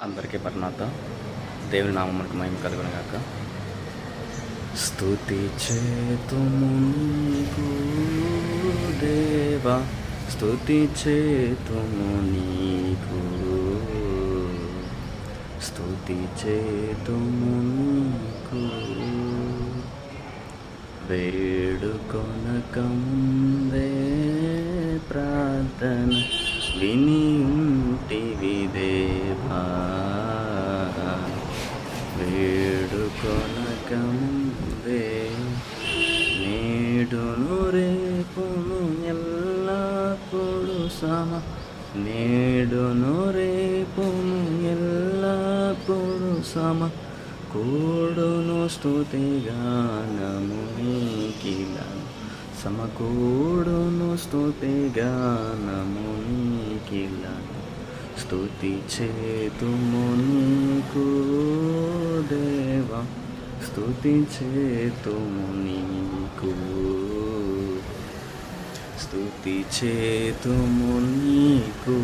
అందరికీ పరమాత్మ దేవుని నామమునకు మహిమ కలుగును గాక. స్తుతి చేతుము నీకు దేవా, స్తుతి చేతుము నీకు, స్తుతి చేతుము నీకు. వేడుకొనక ముందే ప్రార్థన విని ఉంటివి దేవా, వేడుకొనక ముందే నేడును రేపును ఎల్లప్పుడు నేడును రేపును ఎల్లప్పుడు కూడును స్తుతిగానము నీకిలను, సమకూడును స్తుతిగానము నీకిలను. స్తుతి చేతుము నీకు దేవా, స్తుతి చేతుము నీకు, స్తుతి చేతుము నీకు.